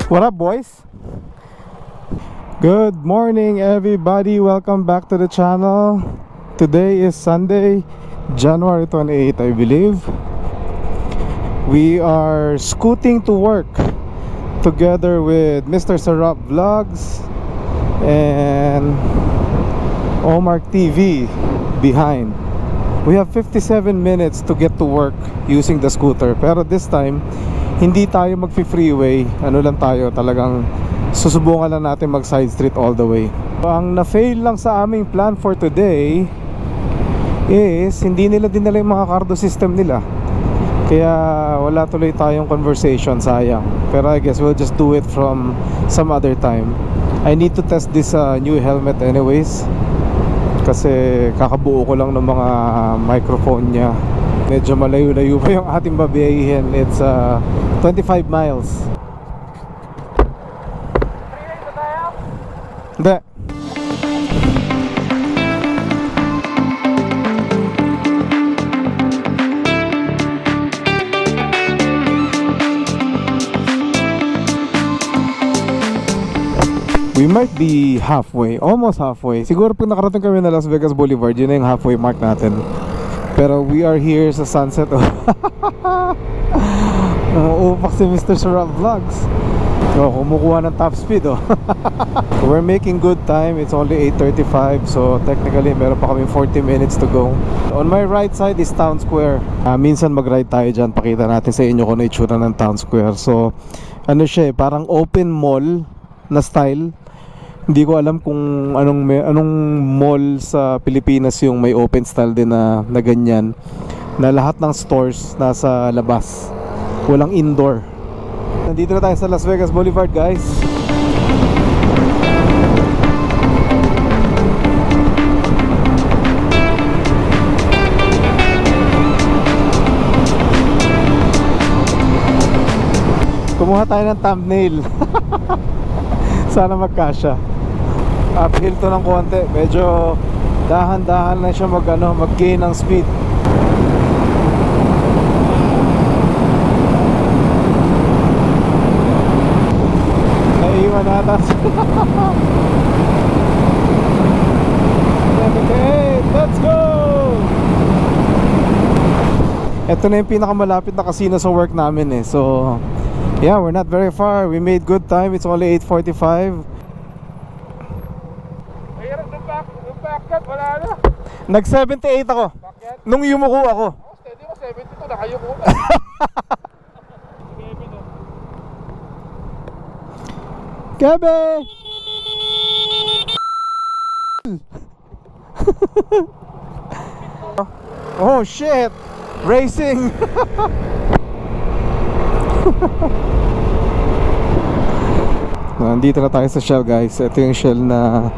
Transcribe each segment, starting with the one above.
What up, boys? Good morning, everybody. Welcome back to the channel. Today is Sunday, January 28, I believe. We are scooting to work together with Mr. Sarap Vlogs and Omar TV behind. We have 57 minutes to get to work using the scooter. Pero this time, hindi tayo mag-freeway. Ano lang tayo, talagang susubukan lang natin mag-side street all the way. Ang na-fail lang sa aming plan for today is hindi nila dinala yung mga cardo system nila. Kaya wala tuloy tayong conversation, sayang. Pero I guess we'll just do it from some other time. I need to test this new helmet anyways, kasi kakabuo ko lang ng mga microphone niya. Medyo malayo-layo pa yung ating babiyahin. It's 25 miles. Hindi. We might be halfway, almost halfway. Siguro pag nakarating kami na Las Vegas Boulevard, yun na yung halfway mark natin. Pero we are here sa sunset. Upak si Mr. Sarap Vlogs. Kumukuha ng top speed. We're making good time. It's only 8:35, so technically meron pa kami 40 minutes to go. On my right side is Town Square. Minsan mag-ride tayo dyan. Pakita natin sa inyo kung ano itsura ng Town Square. So ano siya, parang open mall na style. Hindi ko alam kung anong mall sa Pilipinas yung may open style din na ganyan, na lahat ng stores nasa labas, walang indoor. Nandito na tayo sa Las Vegas Boulevard, guys. Kumuha tayo ng thumbnail. Sana magkasya. Uphill to ng konti. Medyo dahan-dahan na siya mag-gain ng speed. Naiiwan natin. Okay, let's go! Ito na yung pinakamalapit na casino sa work namin eh. So yeah, we're not very far. We made good time. It's only 8:45. Wala na. Nag-78 ako. Bakit? Nung yumuko ako. Steady mo, 72. Nakayuko ka. Kebe! Oh shit! Racing! Nandito na tayo sa Shell, guys. Ito yung Shell na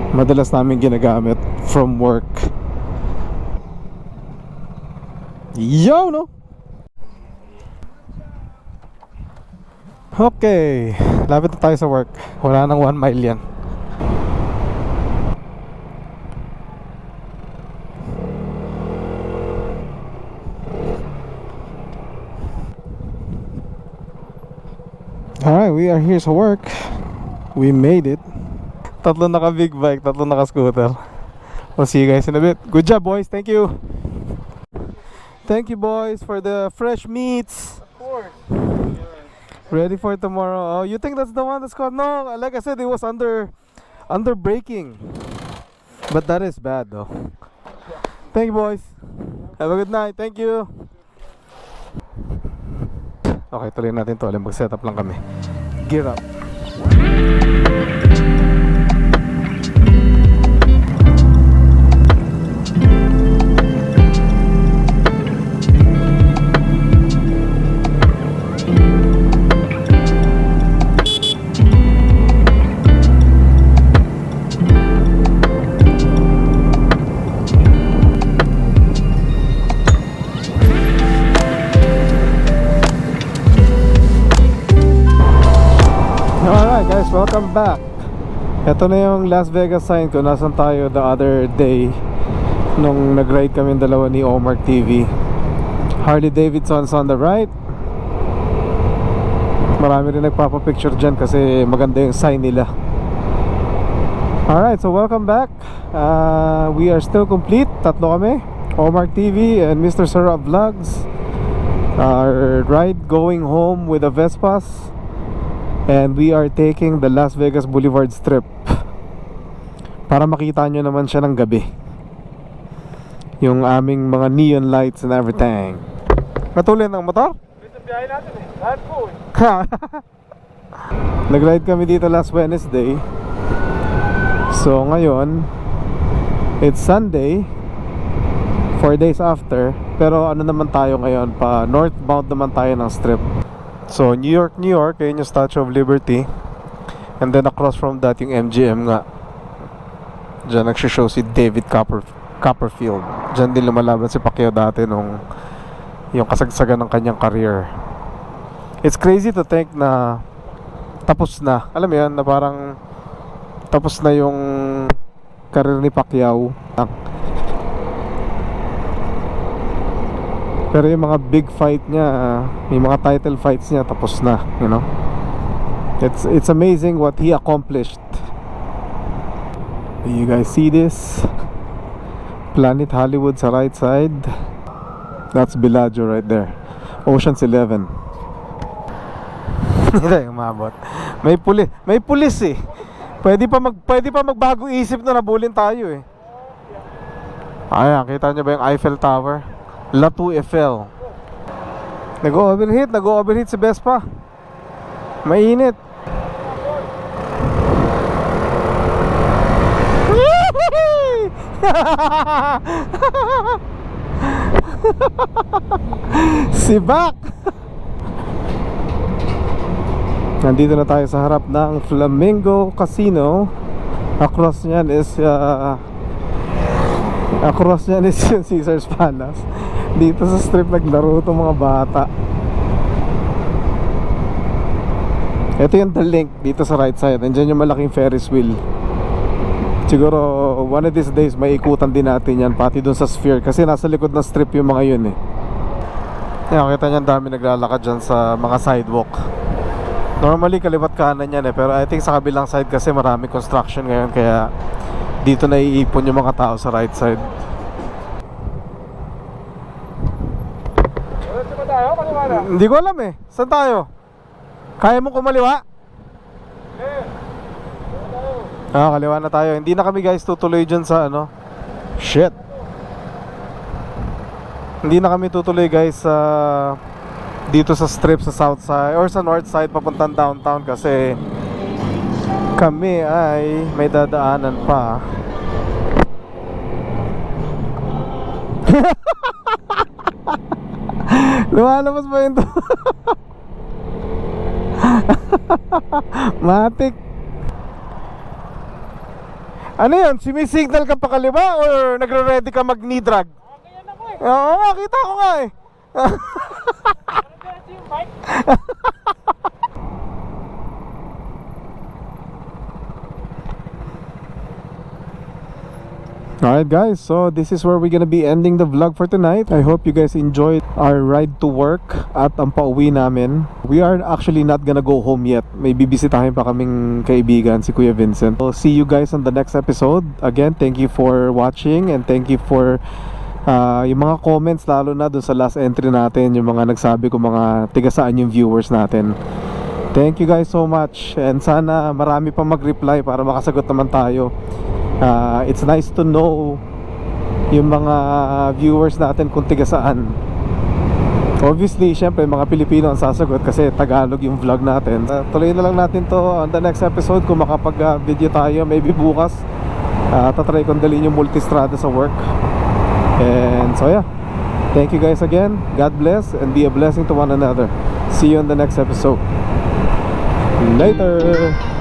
madalas namin ginagamit from work. Yo, no? Okay, lapit na tayo sa work. Wala nang 1 mile yan. Alright, we are here sa work. We made it. Tatlo naka big bike, tatlo naka scooter. We'll see you guys in a bit. Good job, boys. Thank you. Thank you, boys, for the fresh meats. Of course. Ready for tomorrow. Oh, you think that's the one that's called? No, like I said, it was under braking. But that is bad though. Thank you, boys. Have a good night. Thank you. Okay, tuloy natin to. Mag-set up lang kami. Gear up. Alright guys, welcome back. Ito na yung Las Vegas sign ko. Nasaan tayo the other day nung nag-ride kami dalawa ni Omar TV. Harley Davidson's on the right, Marami rin nagpapapicture dyan kasi maganda yung sign nila. Alright, so welcome back. We are still complete. Tatlo kami, Omar TV and Mr. Sarap Vlogs. Our ride going home with the Vespas. And we are taking the Las Vegas Boulevard Strip para makita nyo naman siya ng gabi, yung aming mga neon lights and everything. Matulin ng motor? Ito biyahe natin eh. Lahat po eh. Nag-ride kami dito last Wednesday. So ngayon it's Sunday, 4 days after. Pero ano naman tayo ngayon, pa northbound naman tayo ng strip. So New York, ayun yung Statue of Liberty. And then across from that yung MGM nga. Diyan nagsishow si David Copperfield. Diyan din lumalaban si Pacquiao dati nung yung kasagsagan ng kanyang career. It's crazy to think na tapos na. Alam mo yan, na parang tapos na yung career ni Pacquiao. Pero yung mga big fight niya, yung mga title fights niya, tapos na, you know. It's amazing what he accomplished. You guys see this? Planet Hollywood sa right side. That's Bellagio right there. Ocean's 11. Hindi umabot. May pulis eh. Pwede pa magbago isip na nabulin tayo eh. Ayan, kita nyo ba yung Eiffel Tower? La Tour Eiffel. Nag-overheat si Vespa. Mainit. Si Bak. Nandito na tayo sa harap ng Flamingo Casino. Across niyan is yung Caesar's Palace. Dito sa strip naglaro itong mga bata. Ito yung The Link dito sa right side. Nandiyan yung malaking Ferris wheel. Siguro one of these days may ikutan din natin yan, pati dun sa Sphere, kasi nasa likod ng strip yung mga yun eh. Yan, kita nyo, dami naglalakad dyan sa mga sidewalk. Normally kaliwat kanan yan eh, pero I think sa kabilang side kasi marami construction ngayon, kaya dito naiipon yung mga tao sa right side. Saan ba tayo? Kaliwa na? Hindi ko alam eh. Saan tayo? Kaya mong kumaliwa? Kaliwa na tayo. Hindi na kami guys tutuloy dyan sa ano. Shit. Hindi na kami tutuloy guys sa dito sa strip sa south side or sa north side papuntang downtown, kasi kami ay may dadaanan pa. Lumalabas pa yun to. Matik. Ano yun? Sumisignal ka pa kaliwa or nagre-ready ka mag-knee drag? Ganyan ako eh. Oo, kita ko nga eh. Ano ganyan yung bike? Alright guys, so this is where we're gonna be ending the vlog for tonight. I hope you guys enjoyed our ride to work at ang pauwi namin. We are actually not gonna go home yet. May bibisitahin pa kaming kaibigan, si Kuya Vincent. So see you guys on the next episode. Again, thank you for watching and thank you for yung mga comments, lalo na dun sa last entry natin, yung mga nagsabi ko mga tigasaan yung viewers natin. Thank you guys so much, and sana marami pa mag-reply para makasagot naman tayo. It's nice to know yung mga viewers natin kung tiga saan. Obviously, syempre mga Pilipino ang sasagot kasi Tagalog yung vlog natin. Tuloy na lang natin to on the next episode. Kung makapag-video tayo, maybe bukas tatry kong dalhin yung multistrada sa work. And so yeah, thank you guys again. God bless and be a blessing to one another. See you on the next episode. Later.